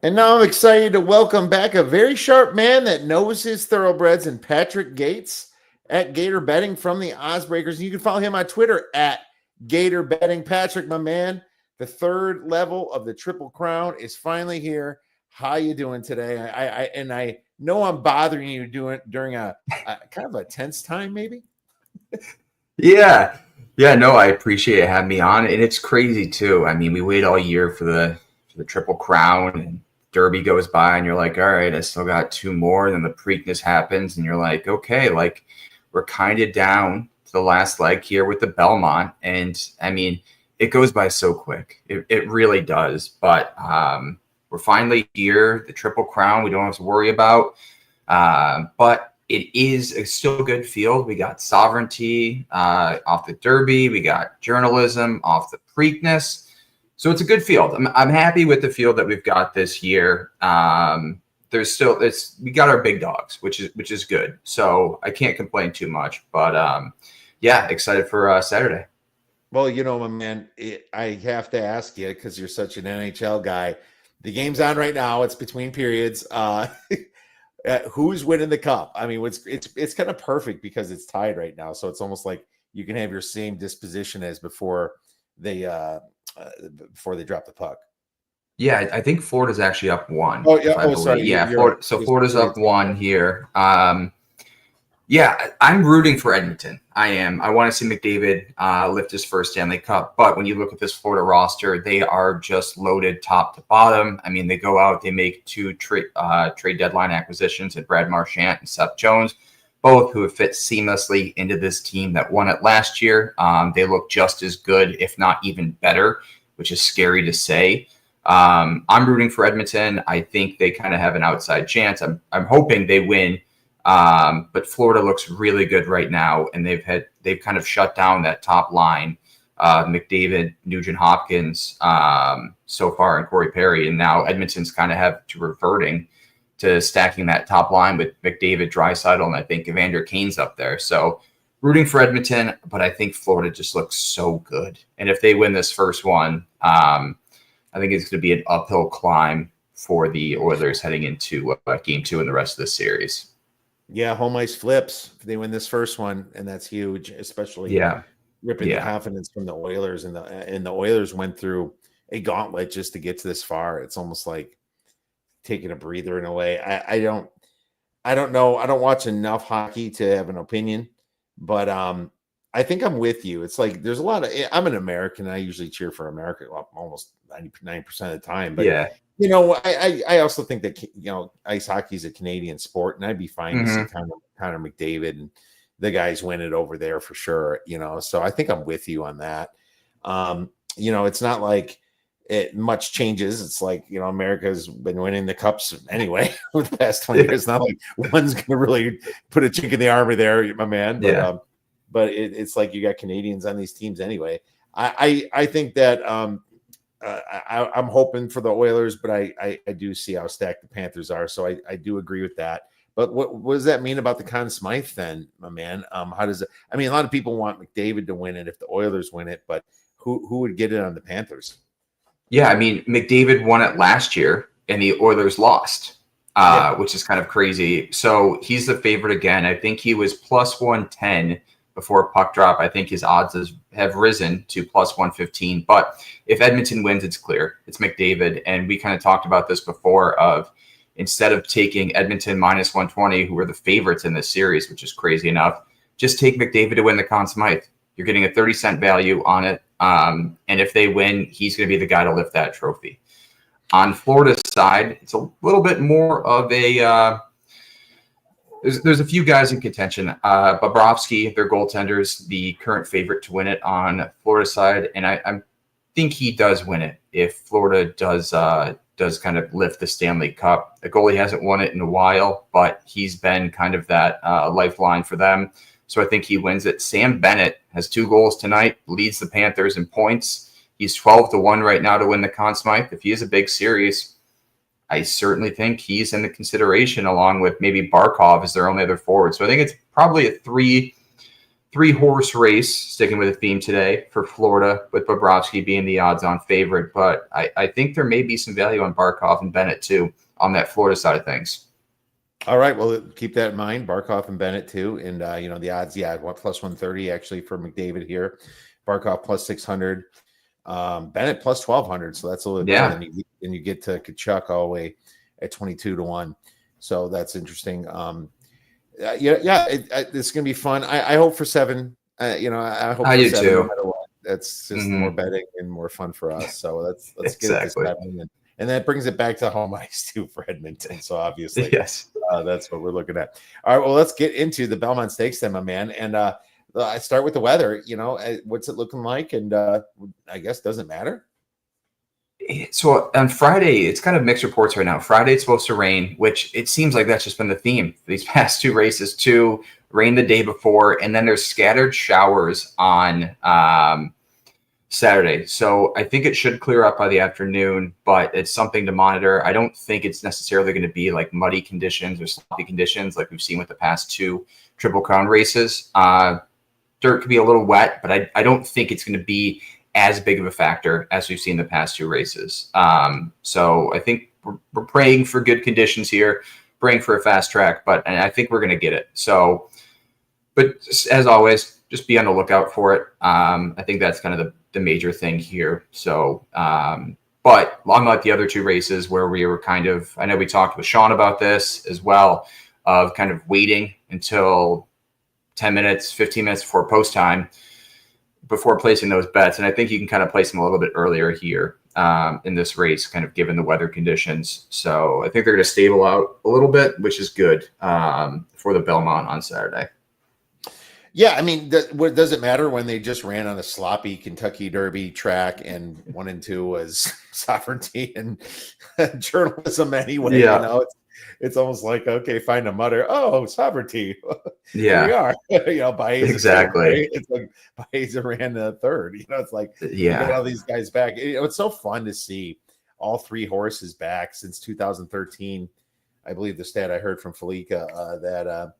And now I'm excited to welcome back a very sharp man that knows his thoroughbreds, and Patrick Gates at Gator Betting from the OddsBreakers. And you can follow him on Twitter at Gator Betting. Patrick, my man, the third level of the Triple Crown is finally here. How you doing today? I know I'm bothering you during a kind of a tense time, maybe. Yeah. Yeah, no, I appreciate having me on. And it's crazy too. I mean, we wait all year for the Triple Crown, and Derby goes by and you're like, all right, I still got two more. And then the Preakness happens and you're like, okay, like we're kind of down to the last leg here with the Belmont. And I mean, it goes by so quick. It really does. But we're finally here, the Triple Crown, we don't have to worry about. But it is a still good field. We got sovereignty off the Derby. We got journalism off the Preakness. So it's a good field. I'm happy with the field that we've got this year. There's still we got our big dogs, which is good. So I can't complain too much. But yeah, excited for Saturday. Well, my man, I have to ask you because you're such an NHL guy. The game's on right now. It's between periods. Who's winning the cup? I mean, it's kind of perfect because it's tied right now. So it's almost like you can have your same disposition as before they drop the puck. Yeah, I think Florida's actually up one. Oh yeah. Oh, sorry. Yeah, Florida, so Florida's up one here. Yeah, I'm rooting for Edmonton. I am. I want to see McDavid lift his first Stanley Cup. But when you look at this Florida roster, they are just loaded top to bottom. I mean, they go out, they make two trade deadline acquisitions in Brad Marchand and Seth Jones, both who have fit seamlessly into this team that won it last year. They look just as good, if not even better, which is scary to say. I'm rooting for Edmonton. I think they kind of have an outside chance. I'm hoping they win. But Florida looks really good right now, and they've kind of shut down that top line, McDavid, Nugent Hopkins, so far, and Corey Perry, and now Edmonton's kind of have to reverting to stacking that top line with McDavid, Draisaitl, and I think Evander Kane's up there. So rooting for Edmonton, but I think Florida just looks so good, and if they win this first one, I think it's going to be an uphill climb for the Oilers heading into Game 2 in the rest of the series. Yeah, home ice flips if they win this first one, and that's huge, especially ripping the confidence from the Oilers. And the Oilers went through a gauntlet just to get to this far. It's almost like taking a breather in a way. I don't know. I don't watch enough hockey to have an opinion, but I think I'm with you. It's like there's a lot of. I'm an American. I usually cheer for America almost 99% of the time. But yeah. I also think that ice hockey is a Canadian sport, and I'd be fine to see Connor McDavid and the guys win it over there for sure. So I think I'm with you on that. It's not like much changes. It's like America's been winning the cups anyway for the past 20 years. It's not like one's going to really put a chink in the armor there, my man. But but it's like you got Canadians on these teams anyway. I think that. I'm hoping for the Oilers, but I do see how stacked the Panthers are, so I do agree with that. But what does that mean about the Conn Smythe then, my man? How does it? I mean, a lot of people want McDavid to win it if the Oilers win it, but who would get it on the Panthers? Yeah, I mean, McDavid won it last year, and the Oilers lost, which is kind of crazy. So he's the favorite again. I think he was plus 110 before puck drop. I think his odds have risen to plus 115. But if Edmonton wins, it's clear. It's McDavid. And we kind of talked about this before of instead of taking Edmonton minus 120, who are the favorites in this series, which is crazy enough, just take McDavid to win the Conn Smythe. You're getting a 30-cent value on it. And if they win, he's going to be the guy to lift that trophy. On Florida's side, it's a little bit more of a there's a few guys in contention. Bobrovsky, their goaltender's the current favorite to win it on Florida's side, and I think he does win it if Florida does kind of lift the Stanley Cup. The goalie hasn't won it in a while, but he's been kind of that lifeline for them. So I think he wins it. Sam Bennett has 2 goals tonight, leads the Panthers in points. He's 12-1 right now to win the Conn Smythe. If he is a big series, I certainly think he's in the consideration along with maybe Barkov as their only other forward. So I think it's probably a 3-horse race, sticking with the theme today for Florida, with Bobrovsky being the odds-on favorite. But I think there may be some value on Barkov and Bennett too on that Florida side of things. All right, well, keep that in mind, Barkov and Bennett too, and the odds, plus 130 actually for McDavid here, Barkov plus 600, Bennett plus 1200, so that's a little bit better than you get to Kachuk all the way at 22-1, so that's interesting. It's gonna be fun. I hope for 7. I hope I for do 7 too. no matter what. That's just more betting and more fun for us. So let's get it to 7. And that brings it back to home ice too for Edmonton. So obviously, yes, that's what we're looking at. All right, well, let's get into the Belmont Stakes then, my man. And I start with the weather. What's it looking like? And I guess doesn't matter. So on Friday, it's kind of mixed reports right now. Friday, it's supposed to rain, which it seems like that's just been the theme these past 2 races too. Rain the day before, and then there's scattered showers on Saturday. So I think it should clear up by the afternoon, but it's something to monitor. I don't think it's necessarily going to be like muddy conditions or sloppy conditions like we've seen with the past 2 Triple Crown races. Dirt could be a little wet, but I don't think it's going to be as big of a factor as we've seen the past 2 races. So I think we're praying for good conditions here, praying for a fast track, and I think we're going to get it. So, but as always, just be on the lookout for it. I think that's kind of the major thing here. So, but unlike the other 2 races where we were kind of, I know we talked with Sean about this as well, of kind of waiting until 10 minutes, 15 minutes before post time before placing those bets. And I think you can kind of place them a little bit earlier here in this race, kind of given the weather conditions. So I think they're going to stable out a little bit, which is good for the Belmont on Saturday. Yeah, I mean, does it matter when they just ran on a sloppy Kentucky Derby track and 1 and 2 was sovereignty and journalism anyway? Yeah. It's almost like, okay, find a mutter. Oh, sovereignty. Yeah, here we are. Baez exactly. Right? It's like Baez ran the 3rd. It's like you got all these guys back. It's so fun to see all 3 horses back since 2013. I believe the stat I heard from Felica that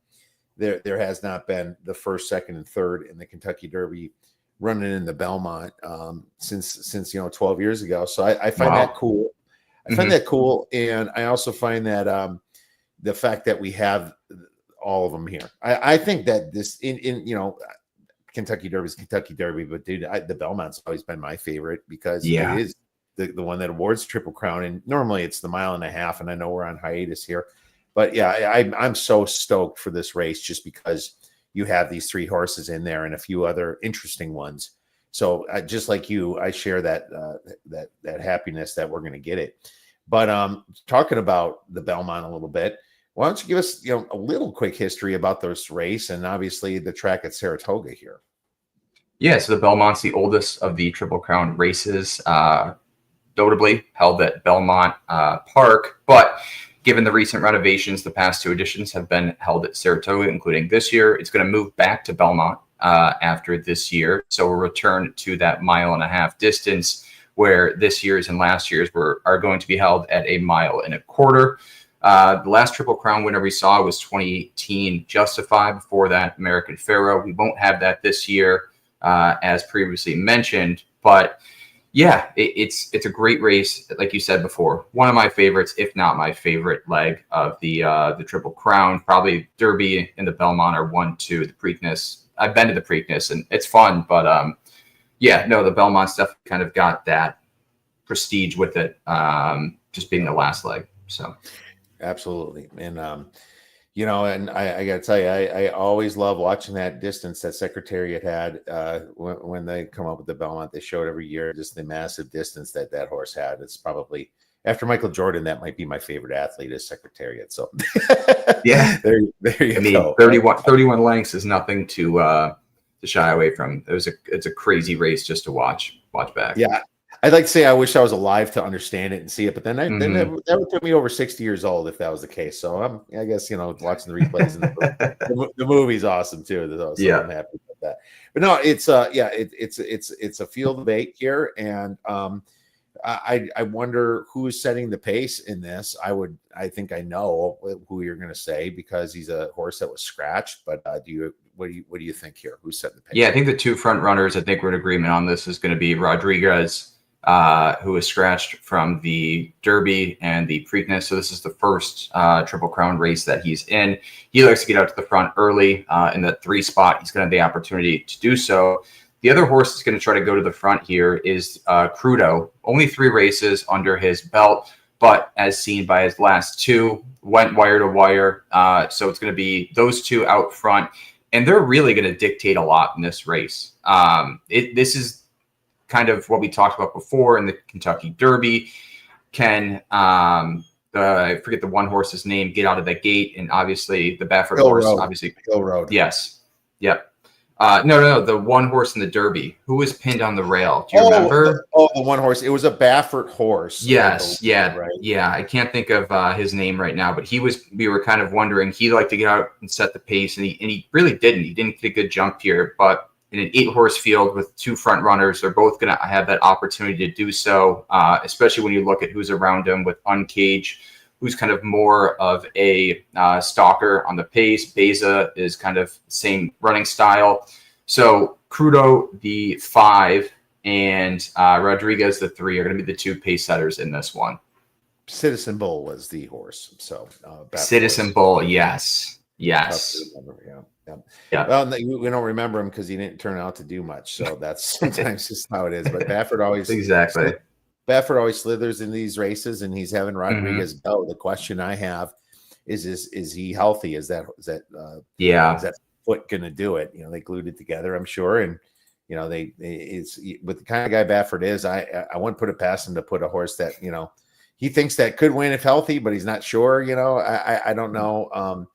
there has not been the 1st, 2nd, and 3rd in the Kentucky Derby running in the Belmont since 12 years ago. So I find that cool. I find that cool, and I also find that the fact that we have all of them here. I think that this in Kentucky Derby is Kentucky Derby, but dude, the Belmont's always been my favorite because it is the one that awards Triple Crown, and normally it's the 1.5 miles, and I know we're on hiatus here, but I'm so stoked for this race just because you have these 3 horses in there and a few other interesting ones. So just like you, I share that happiness that we're going to get it. But talking about the Belmont a little bit, why don't you give us a little quick history about this race and obviously the track at Saratoga here? Yeah, so the Belmont's the oldest of the Triple Crown races, notably held at Belmont Park. But given the recent renovations, the past 2 editions have been held at Saratoga, including this year. It's going to move back to Belmont after this year. So we'll return to that 1.5 mile distance where this year's and last year's are going to be held at 1.25 miles. The last Triple Crown winner we saw was 2018 Justify. Before that, American Pharaoh. We won't have that this year, as previously mentioned. But yeah, it's a great race, like you said before. One of my favorites, if not my favorite leg of the Triple Crown. Probably Derby and the Belmont are 1, 2. The Preakness, I've been to the Preakness and it's fun, but the Belmont stuff kind of got that prestige with it, just being the last leg. So absolutely. And and I gotta tell you, I always love watching that distance that Secretariat had when they come up with the Belmont. They show it every year, just the massive distance that horse had. It's probably, after Michael Jordan, that might be my favorite athlete is Secretariat. So yeah, there you go. 31 lengths is nothing to shy away from. It's a crazy race just to watch back. Yeah. I'd like to say I wish I was alive to understand it and see it, but then that would put me over 60 years old if that was the case. So I guess watching the replays and the movie's awesome too. So I'm happy with that. But no, it's a field debate here, and I wonder who is setting the pace in this. I think I know who you're going to say because he's a horse that was scratched. But do you think here? Who's setting the pace? Yeah, I think the two front runners, I think we're in agreement on this, is going to be Rodriguez, who was scratched from the Derby and the Preakness. So this is the first Triple Crown race that he's in. He likes to get out to the front early in that 3 spot. He's going to have the opportunity to do so. The other horse that's going to try to go to the front here is Crudo. Only 3 races under his belt, but as seen by his last 2, went wire to wire. So it's going to be those 2 out front, and they're really going to dictate a lot in this race. This is kind of what we talked about before in the Kentucky Derby. Can I forget the one horse's name, get out of that gate, and obviously the Baffert horse, obviously Hill Road. Yes. Yep. No. The one horse in the Derby who was pinned on the rail. Do you remember? The one horse. It was a Baffert horse. Yes. Yeah. Right. Yeah. I can't think of his name right now, but we were kind of wondering, he liked to get out and set the pace, and he really didn't. He didn't get a good jump here, but in an 8-horse field with 2 front runners, they're both going to have that opportunity to do so, especially when you look at who's around him with Uncage, who's kind of more of a stalker on the pace. Beza is kind of same running style. So Crudo, the 5, and Rodriguez, the 3, are going to be the 2 pace setters in this one. Citizen Bull was the horse. So Citizen Bull, yes. Yeah. Well, we don't remember him because he didn't turn out to do much. So that's sometimes just how it is. But Baffert always Baffert always slithers in these races, and he's having Rodriguez go. The question I have is he healthy? Is that foot going to do it? They glued it together, I'm sure, and it's with the kind of guy Baffert is. I wouldn't put it past him to put a horse that he thinks that could win if healthy, but he's not sure. I don't know.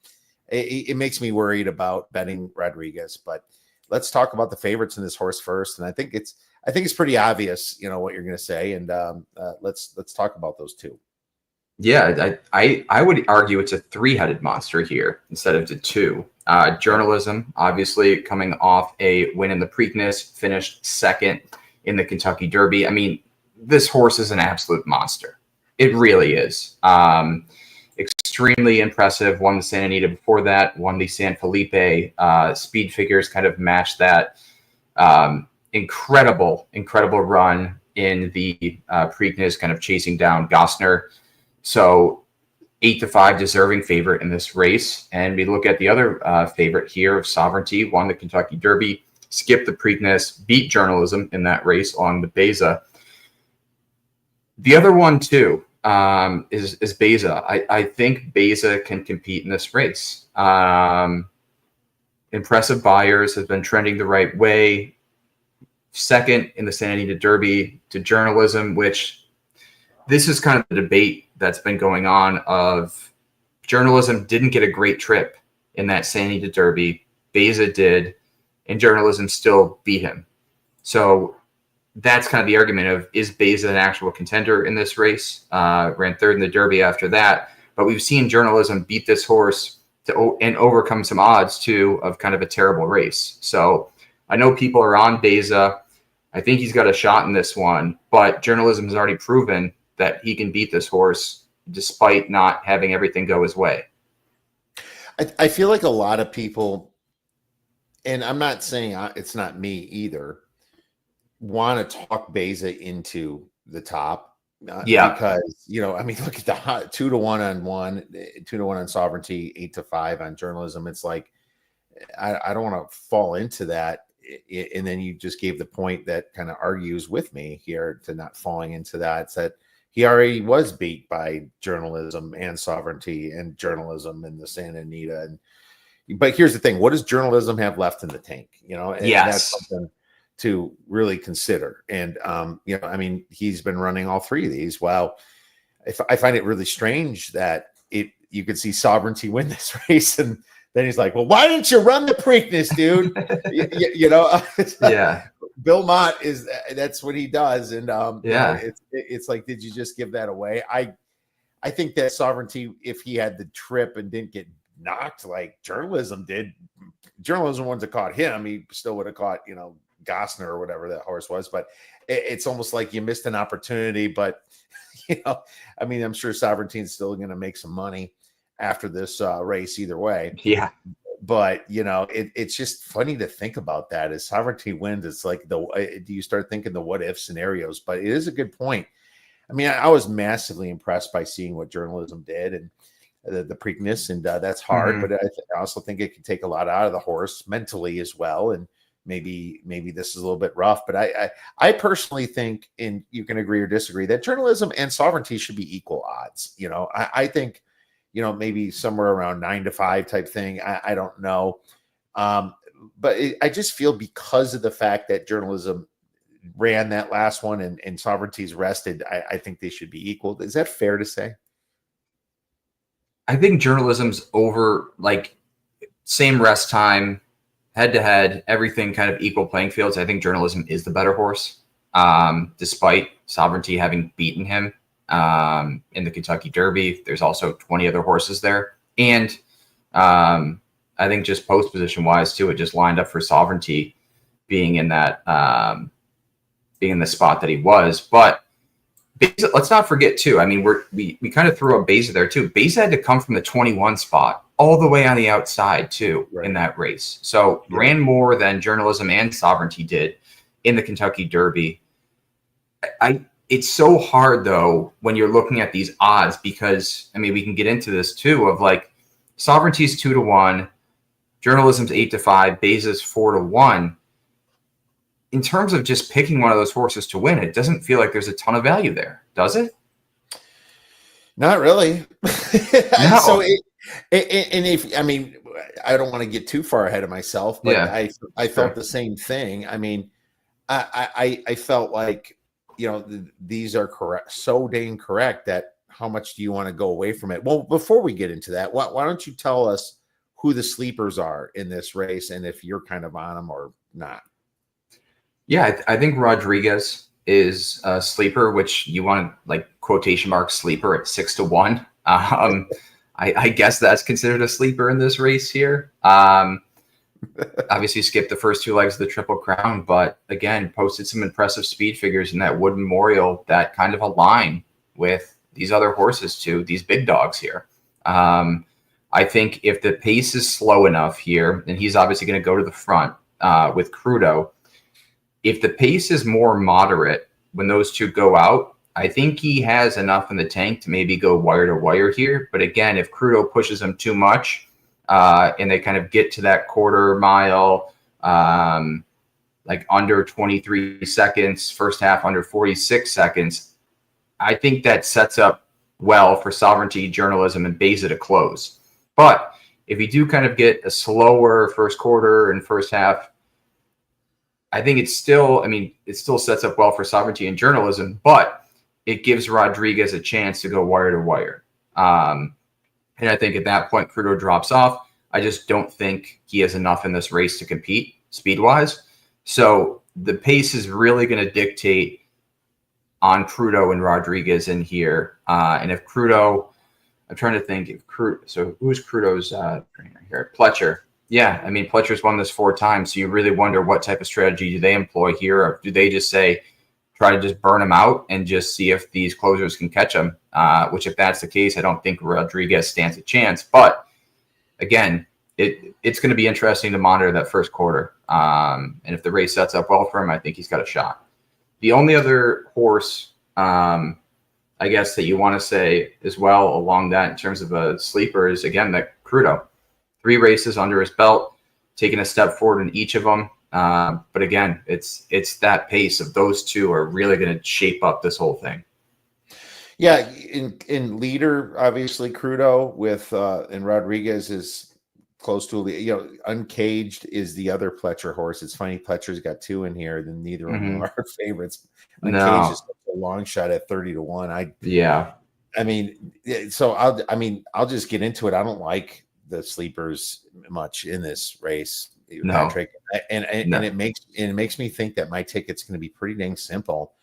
It makes me worried about betting Rodriguez, but let's talk about the favorites in this horse first. And I think it's pretty obvious, what you're going to say. And let's talk about those 2. Yeah, I would argue it's a 3-headed monster here instead of the 2. Journalism, obviously coming off a win in the Preakness, finished 2nd in the Kentucky Derby. I mean, this horse is an absolute monster. It really is. Extremely impressive. Won the Santa Anita before that. Won the San Felipe. Speed figures kind of matched that. Incredible run in the Preakness, kind of chasing down Gosner. So 8-5 deserving favorite in this race. And we look at the other favorite here of Sovereignty. Won the Kentucky Derby. Skipped the Preakness. Beat Journalism in that race along with Beza. The other one too. Is Beza. I think Beza can compete in this race. Impressive buyers, have been trending the right way. 2nd in the Santa Anita Derby to Journalism, which this is kind of the debate that's been going on of Journalism didn't get a great trip in that Santa Anita Derby. Beza did, and Journalism still beat him. So that's kind of the argument of, is Beza an actual contender in this race? Ran 3rd in the Derby after that. But we've seen Journalism beat this horse and overcome some odds, too, of kind of a terrible race. So I know people are on Beza. I think he's got a shot in this one. But Journalism has already proven that he can beat this horse despite not having everything go his way. I feel like a lot of people, and I'm not saying it's not me either, want to talk Beza into the top. Because, look at the 2-1 on 1, 2-1 on Sovereignty, 8-5 on Journalism. It's like, I don't want to fall into that. And then you just gave the point that kind of argues with me here to not falling into that. It's that he already was beat by Journalism and Sovereignty and Journalism and the Santa Anita. But here's the thing. What does Journalism have left in the tank? And that's something to really consider. And, he's been running all 3 of these. Wow. I find it really strange that you could see Sovereignty win this race. And then he's like, well, why didn't you run the Preakness, dude? Yeah. Belmont that's what he does. And it's like, did you just give that away? I think that Sovereignty, if he had the trip and didn't get knocked like Journalism did, Journalism wouldn't have caught him. He still would have caught, Gosner or whatever that horse was. But it's almost like you missed an opportunity. But, I'm sure Sovereignty is still going to make some money after this race either way. Yeah. But it's just funny to think about that. As Sovereignty wins, it's like do you start thinking the what if scenarios? But it is a good point. I mean, I was massively impressed by seeing what journalism did and the Preakness, and that's hard. But I also think it can take a lot out of the horse mentally as well. And maybe this is a little bit rough, but I personally think, and you can agree or disagree, that journalism and Sovereignty should be equal odds. I think. Maybe somewhere around 9-5 type thing. I don't know. But I just feel because of the fact that journalism ran that last one and Sovereignty's rested, I think they should be equal. Is that fair to say? I think journalism's over, like, same rest time, head to head, everything kind of equal playing fields. I think journalism is the better horse, despite Sovereignty having beaten him. In the Kentucky Derby. There's also 20 other horses there. And I think just post position wise too, it just lined up for Sovereignty being in that, being in the spot that he was. But Beza, let's not forget too. I mean, we kind of threw up Beza there too. Beza had to come from the 21 spot all the way on the outside too, right, in that race. So ran more than journalism and Sovereignty did in the Kentucky Derby. It's so hard though when you're looking at these odds, because I mean, we can get into this too of like Sovereignty's 2-1, journalism's 8-5, Beza's 4-1. In terms of just picking one of those horses to win, it doesn't feel like there's a ton of value there, does it? Not really. No. So I don't want to get too far ahead of myself, but I felt the same thing. I mean, I felt like, these are correct, so dang correct that how much do you want to go away from it? Well, before we get into that, why don't you tell us who the sleepers are in this race and if you're kind of on them or not? Yeah, I think Rodriguez is a sleeper, which you want to like quotation mark sleeper at 6-1. I guess that's considered a sleeper in this race here. Obviously skipped the first two legs of the Triple Crown, but again, posted some impressive speed figures in that Wood Memorial that kind of align with these other horses too, these big dogs here. I think if the pace is slow enough here, and he's obviously going to go to the front with Crudo, if the pace is more moderate when those two go out, I think he has enough in the tank to maybe go wire to wire here. But again, if Crudo pushes him too much, and they kind of get to that quarter mile, like under 23 seconds, first half under 46 seconds, I think that sets up well for Sovereignty, journalism, and Beza to close. But if you do kind of get a slower first quarter and first half, I think it still sets up well for Sovereignty and journalism, but it gives Rodriguez a chance to go wire to wire. And I think at that point, Crudo drops off. I just don't think he has enough in this race to compete speed-wise. So the pace is really going to dictate on Crudo and Rodriguez in here. And if Crudo, I'm trying to think if Crudo, so who's Crudo's trainer here? Pletcher. Yeah, I mean, Pletcher's won this 4 times. So you really wonder what type of strategy do they employ here? Or do they just say, try to just burn him out and just see if these closers can catch him? Which if that's the case, I don't think Rodriguez stands a chance. But again, it's going to be interesting to monitor that first quarter. And if the race sets up well for him, I think he's got a shot. The only other horse, I guess, that you want to say as well along that in terms of a sleeper is, again, that Crudo. 3 races under his belt, taking a step forward in each of them. But again, it's that pace of those two are really going to shape up this whole thing. Yeah, in leader, obviously Crudo with and Rodriguez is close to Uncaged is the other Pletcher horse. It's funny, Pletcher's got 2 in here, then neither of them are favorites. Uncaged is a long shot at 30-1. I'll just get into it. I don't like the sleepers much in this race, Patrick, and it makes me think that my ticket's going to be pretty dang simple.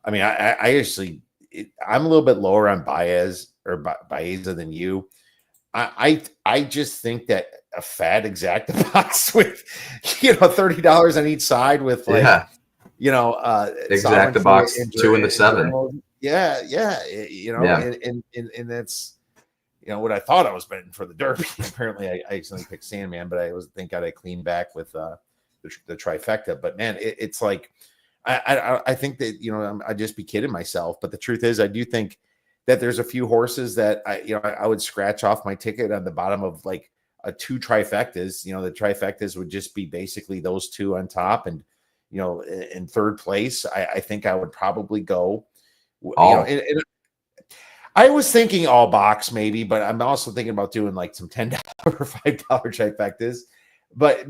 I mean, I'm a little bit lower on Baez than you. I just think that a fat exact box with $30 on each side with exact box 2 and the 7. And that's what I thought I was betting for the Derby. Apparently, I accidentally picked Sandman, but thank God I cleaned back with the trifecta. But man, it's like I think that I'd just be kidding myself. But the truth is, I do think that there's a few horses that I would scratch off my ticket on the bottom of like a 2 trifectas. The trifectas would just be basically those 2 on top, and in third place, I think I would probably go. I was thinking all box maybe, but I'm also thinking about doing like some $10 or $5 trifectas. But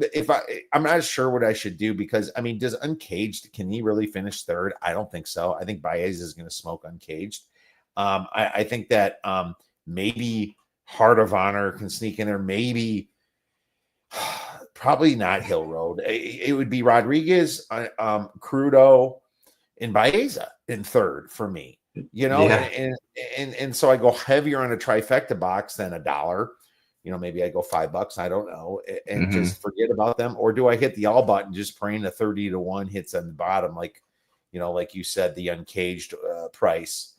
I'm not sure what I should do, because I mean, does Uncaged, can he really finish third? I don't think so. I think Baez is going to smoke Uncaged. I think that maybe Heart of Honor can sneak in there. Maybe probably not Hill Road. It would be Rodriguez, Crudo, and Baeza in third for me. And so I go heavier on a trifecta box than $1. Maybe I go $5. I don't know, and just forget about them. Or do I hit the all button, just praying the 30-1 hits on the bottom, like you said, the Uncaged price.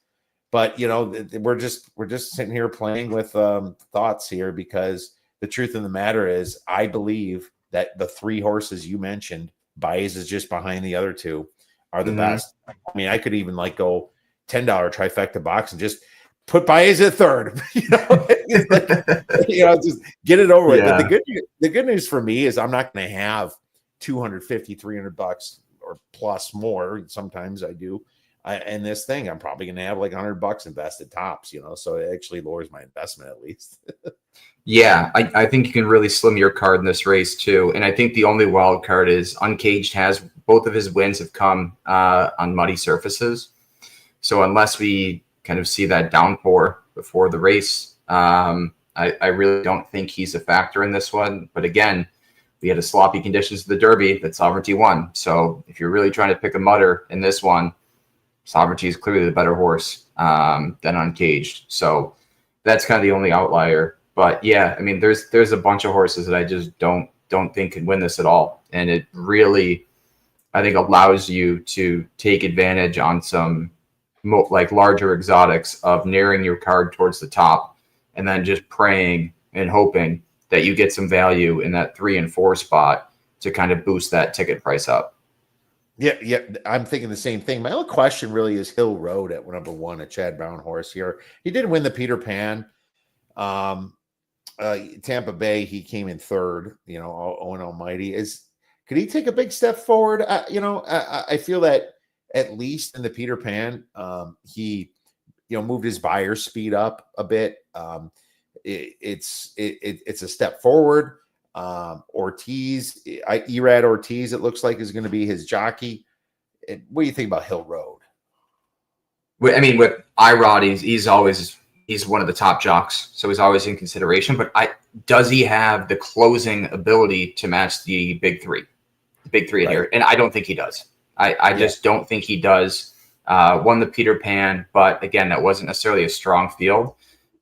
But we're just sitting here playing with thoughts here, because the truth of the matter is, I believe that the 3 horses you mentioned, Baez is just behind the other 2, are the best. I mean, I could even go $10 trifecta box and just put Baez at third. Just get it over with. But the good news for me is I'm not going to have $250, $300 or plus more. Sometimes I do. And this thing, I'm probably going to have like $100 invested tops, so it actually lowers my investment at least. Yeah, I think you can really slim your card in this race too. And I think the only wild card is Uncaged has both of his wins have come on muddy surfaces. So unless we kind of see that downpour before the race, I really don't think he's a factor in this one. But again, we had a sloppy conditions of the Derby that Sovereignty won. So if you're really trying to pick a mutter in this one, Sovereignty is clearly the better horse than Uncaged. So that's kind of the only outlier. But yeah, I mean, there's a bunch of horses that I just don't think can win this at all. And it really, I think, allows you to take advantage on some larger exotics of narrowing your card towards the top, and then just praying and hoping that you get some value in that 3 and 4 spot to kind of boost that ticket price up. Yeah, I'm thinking the same thing. My only question really is Hill Road at number 1, a Chad Brown horse here. He did win the Peter Pan. Tampa Bay, he came in third. Owen Almighty could he take a big step forward? I feel that at least in the Peter Pan, he moved his buyer speed up a bit. It's a step forward. Ortiz, Erad Ortiz, it looks like, is going to be his jockey. What do you think about Hill Road? I mean, with Irod, he's one of the top jocks, so he's always in consideration. But does he have the closing ability to match the big three? The big three in here, and I don't think he does. I just don't think he does. Won the Peter Pan, but again, that wasn't necessarily a strong field.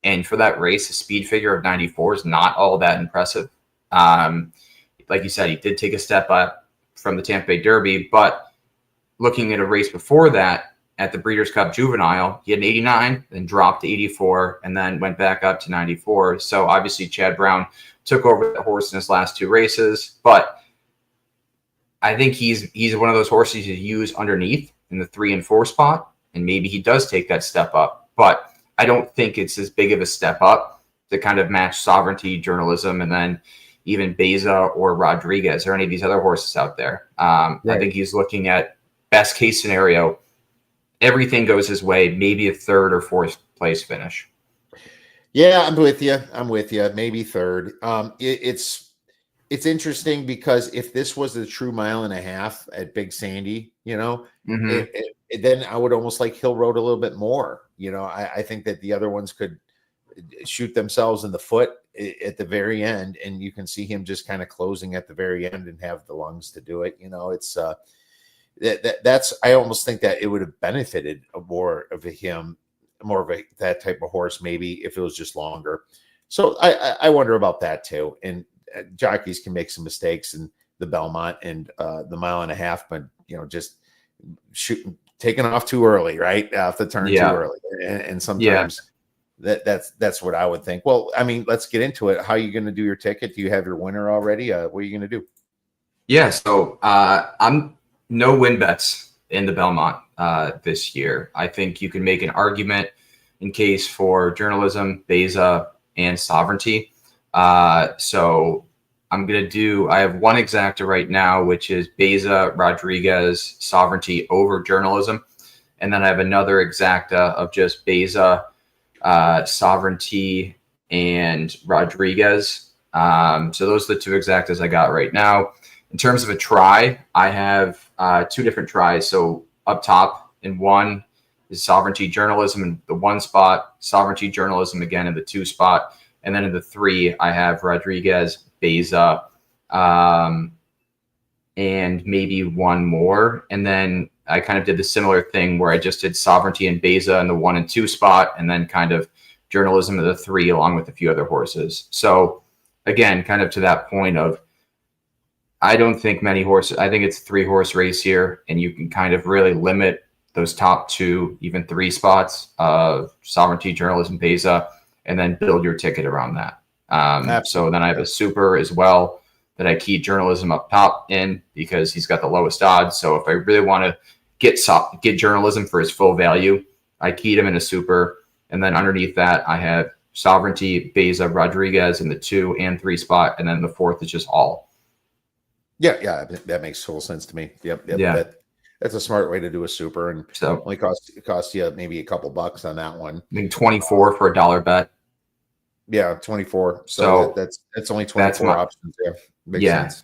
And for that race, a speed figure of 94 is not all that impressive. Like you said, he did take a step up from the Tampa Bay Derby, but looking at a race before that at the Breeders' Cup Juvenile, he had an 89, then dropped to 84, and then went back up to 94. So obviously Chad Brown took over the horse in his last 2 races, but I think he's one of those horses you use underneath in the 3 and 4 spot, and maybe he does take that step up, but I don't think it's as big of a step up to kind of match Sovereignty, Journalism, and then even Beza or Rodriguez or any of these other horses out there. I think he's looking at best case scenario, everything goes his way, maybe a 3rd or 4th place finish. Yeah, I'm with you. Maybe 3rd. It's interesting because if this was a true 1.5 miles at Big Sandy, then I would almost like Hill Road a little bit more. I think that the other ones could shoot themselves in the foot at the very end, and you can see him just kind of closing at the very end and have the lungs to do it. It's that's I almost think that it would have benefited more of that type of horse, maybe if it was just longer. So I wonder about that too. And jockeys can make some mistakes in the Belmont and the 1.5 miles, but just taking off too early, right? Off the turn too early, and sometimes That's what I would think. Well, I mean, let's get into it. How are you going to do your ticket? Do you have your winner already? What are you going to do? Yeah, so I'm no win bets in the Belmont this year. I think you can make an argument in case for journalism, Beza, and sovereignty. So I'm going to do, I have one exacta right now, which is Beza, Rodriguez, sovereignty over journalism. And then I have another exacta of just Beza, sovereignty, and Rodriguez. So those are the two exactas I got right now. In terms of a try, I have two different tries. So up top in one is sovereignty journalism in the one spot, sovereignty journalism again in the two spot. And then in the three, I have Rodriguez, Beza, and maybe one more. And then I kind of did the similar thing where I just did sovereignty and Beza in the 1 and 2 spot, and then kind of journalism in the 3 along with a few other horses. So again, kind of to that point of, I don't think many horses, I think it's a 3-horse race here, and you can kind of really limit those top 2, even 3 spots of sovereignty, journalism, Beza, and then build your ticket around that. So then I have a super as well that I key journalism up top in because he's got the lowest odds. So if I really want to get journalism for his full value, I keyed him in a super. And then underneath that, I have sovereignty, Beza, Rodriguez in the 2 and 3 spot. And then the 4th is just all. Yeah, that makes total sense to me. Yep. Yeah. That's a smart way to do a super, and so only cost you maybe a couple bucks on that one. I think 24 for $1 bet. Yeah, 24. So that's only 24 options. Yeah, makes sense.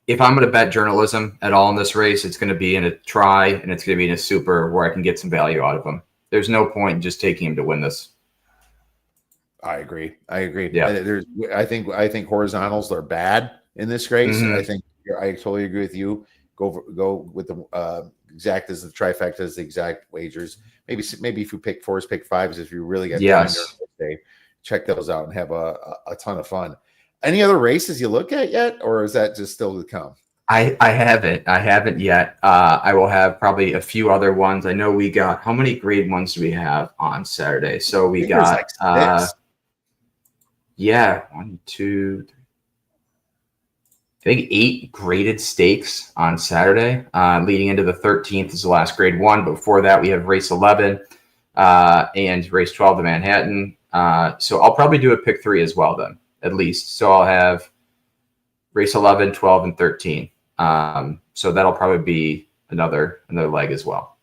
If I'm going to bet journalism at all in this race, it's going to be in a try, and it's going to be in a super where I can get some value out of him. There's no point in just taking him to win this. I agree. Yeah. I think horizontals are bad in this race. Mm-hmm. I totally agree with you. Go with the exactas, the trifectas, the exact wagers. Maybe if you pick 4s, pick 5s. If you really got time during check those out and have a ton of fun. Any other races you look at yet, or is that just still to come? I haven't yet. I will have probably a few other ones. I know we got, how many grade 1s do we have on Saturday? So we got like 6. 1, 2, 3. I think 8 graded stakes on Saturday. Leading into the 13th is the last grade 1. But before that, we have race 11 and race 12 to Manhattan. So I'll probably do a pick 3 as well then, at least. So I'll have race 11, 12, and 13. So that'll probably be another leg as well.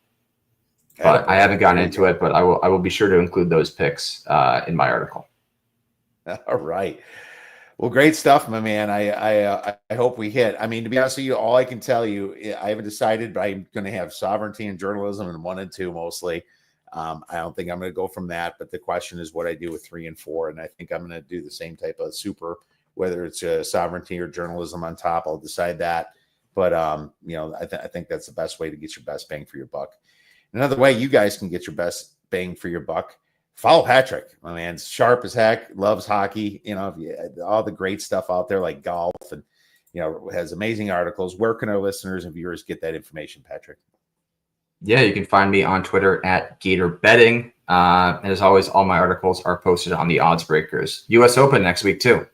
But I haven't gotten into it, but I will be sure to include those picks in my article. All right. Well, great stuff, my man. I hope we hit. I mean, to be honest with you, all I can tell you, I haven't decided, but I'm going to have sovereignty and journalism in 1 and 2 mostly. I don't think I'm going to go from that, but the question is what I do with 3 and 4, and I think I'm going to do the same type of super, whether it's sovereignty or journalism on top. I'll decide that, but I think that's the best way to get your best bang for your buck. Another way you guys can get your best bang for your buck: follow Patrick, my man. Sharp as heck, loves hockey. All the great stuff out there like golf, and has amazing articles. Where can our listeners and viewers get that information, Patrick? Yeah, you can find me on Twitter at Gator Betting. And as always, all my articles are posted on the OddsBreakers. U.S. Open next week too.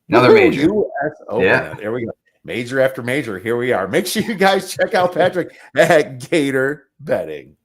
Another major. U.S. Open. Yeah, there we go. Major after major. Here we are. Make sure you guys check out Patrick at Gator Betting.